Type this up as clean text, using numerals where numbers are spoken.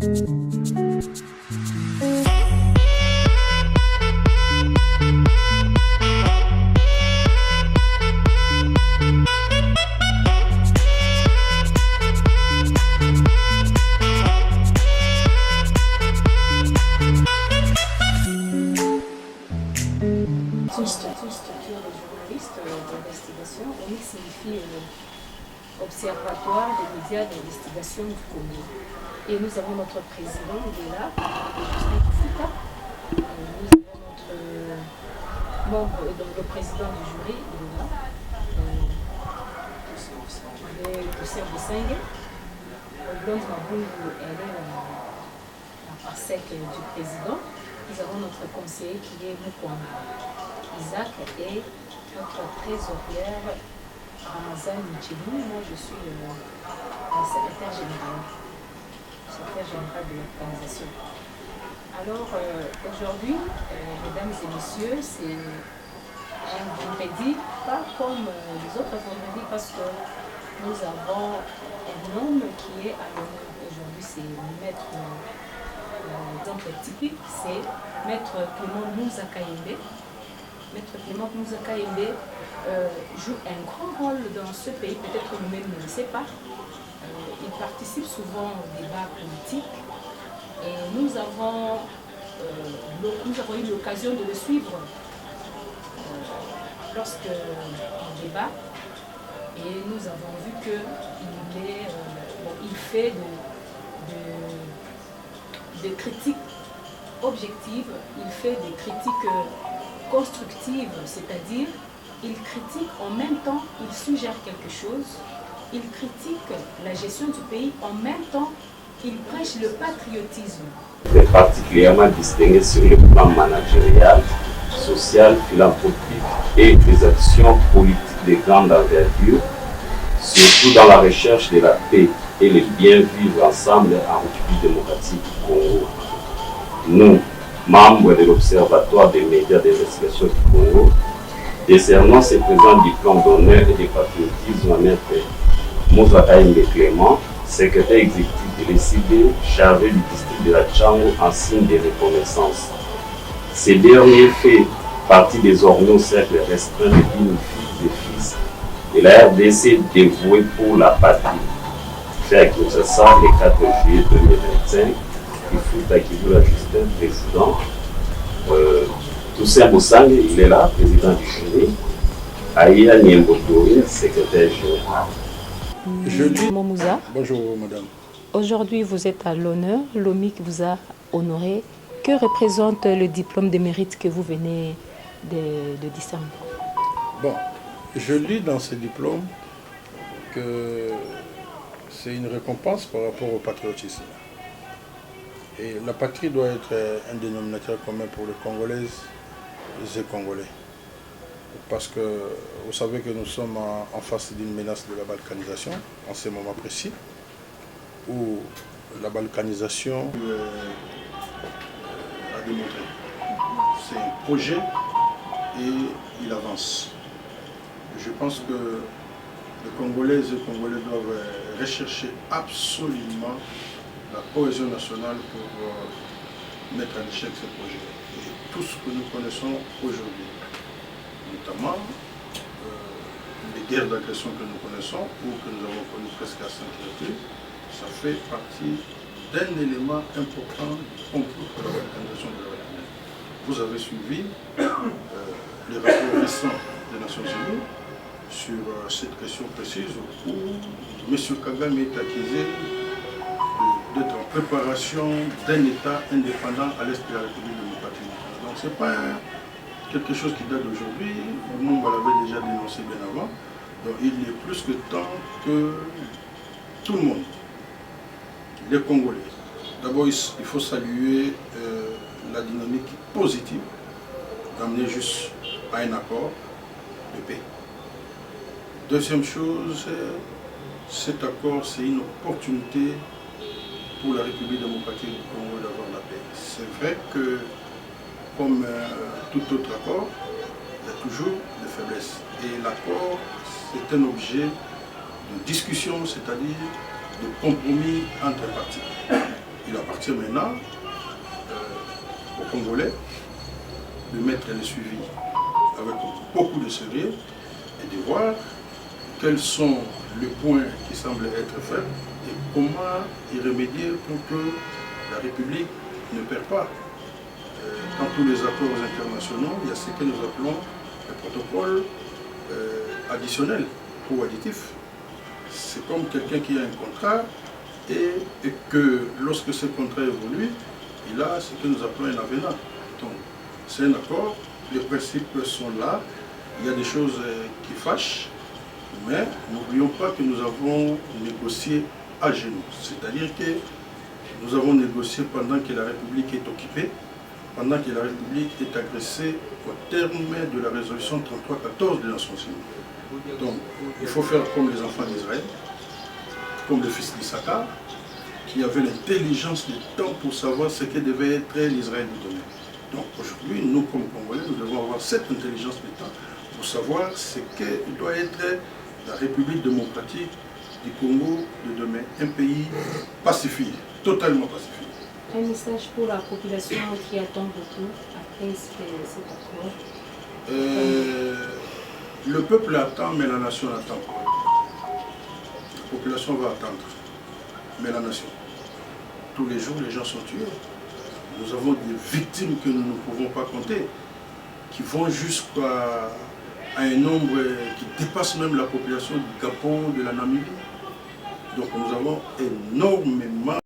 Une structure de journalistes d'investigation, OMIC signifie Observatoire des médias d'investigation du Congo. Et nous avons notre président, il est là, Justin Koufuta. Nous avons notre membre, donc le président du jury, il est là, Toussaint Boussingue. Blonde Mabungu, elle est la parsec du président. Nous avons notre conseiller qui est Mukwamba Isaac et notre trésorière Ramazan Micheli. Moi, je suis la secrétaire générale de l'organisation. Alors, aujourd'hui, mesdames et messieurs, c'est un vendredi, pas comme les autres vendredis, parce que nous avons un homme qui est à l'honneur. Aujourd'hui, c'est maître. L'exemple typique, c'est Maître Clément Moussa Kayembe. Maître Clément Moussa Kayembe joue un grand rôle dans ce pays, peut-être vous-même ne le savez pas. Il participe souvent aux débats politiques et nous avons eu l'occasion de le suivre lorsque on débat et nous avons vu qu'il fait des critiques objectives, il fait des critiques constructives, c'est-à-dire il critique en même temps, il suggère quelque chose, il critique la gestion du pays, en même temps il prêche le patriotisme. Il est particulièrement distingué sur le plan managérial, social, philanthropique et des actions politiques de grande envergure, surtout dans la recherche de la paix et le bien vivre ensemble en République démocratique du Congo. Nous, membres de l'Observatoire des médias d'investigation du Congo, décernons ce présent diplôme d'honneur et de patriotisme à Maître Moussa Kayembe Clément, secrétaire exécutif de l'ECD, chargé du district de la Tchango en signe de reconnaissance. Ce dernier fait partie désormais au cercle restreint de dignes filles et fils de la RDC dévouée pour la patrie. Fait à Kinshasa le 4 juillet 2025, Koufuta Kibula Justin, président. Toussaint Boussingue, il est là, président du jury. Aïa Niembodoui, secrétaire général. Bonjour madame. Aujourd'hui vous êtes à l'honneur, l'OMIC vous a honoré. Que représente le diplôme de mérite que vous venez de discerner? Bon, je lis dans ce diplôme que c'est une récompense par rapport au patriotisme. Et la patrie doit être un dénominateur commun pour les Congolaises et les Congolais. Parce que vous savez que nous sommes en face d'une menace de la balkanisation, en ce moment précis, où la balkanisation a démontré. C'est un projet et il avance. Je pense que les Congolaises et les Congolais doivent rechercher absolument la cohésion nationale pour mettre en échec ce projet. Et tout ce que nous connaissons aujourd'hui, notamment les guerres d'agression que nous connaissons ou que nous avons connues presque à Saint-Clotilde, ça fait partie d'un élément important du complot pour la balkanisation de la République. Vous avez suivi les rapports récents des Nations Unies sur cette question précise où M. Kagame est accusé d'être en préparation d'un État indépendant à l'est de la République démocratique. Donc ce n'est pas quelque chose qui date d'aujourd'hui, nous on l'avait déjà dénoncé bien avant. Donc il est plus que temps que tout le monde, les Congolais. D'abord il faut saluer la dynamique positive d'amener juste à un accord de paix. Deuxième chose, cet accord c'est une opportunité pour la République démocratique du Congo d'avoir la paix. C'est vrai que comme tout autre accord, il y a toujours des faiblesses. Et l'accord, c'est un objet de discussion, c'est-à-dire de compromis entre parties. Il appartient maintenant aux Congolais de mettre les suivis avec beaucoup de sérieux et de voir quels sont les points qui semblent être faibles et comment y remédier pour que la République ne perd pas. Dans tous les accords internationaux, il y a ce que nous appelons le protocole additionnel ou additif. C'est comme quelqu'un qui a un contrat et que lorsque ce contrat évolue, il a ce que nous appelons un avenant. Donc, c'est un accord, les principes sont là, il y a des choses qui fâchent, mais n'oublions pas que nous avons négocié à genoux. C'est-à-dire que nous avons négocié pendant que la République est occupée, pendant que la République est agressée au terme de la résolution 33-14 des Nations Unies. Donc, il faut faire comme les enfants d'Israël, comme le fils d'Issachar, qui avait l'intelligence du temps pour savoir ce que devait être l'Israël de demain. Donc aujourd'hui, nous comme Congolais, nous devons avoir cette intelligence du temps pour savoir ce que doit être la République démocratique du Congo de demain. Un pays pacifié, totalement pacifié. Un message pour la population qui attend beaucoup après cet accord. Le peuple attend, mais la nation attend. La population va attendre, mais la nation. Tous les jours, les gens sont tués. Nous avons des victimes que nous ne pouvons pas compter, qui vont jusqu'à un nombre qui dépasse même la population du Gabon, de la Namibie. Donc nous avons énormément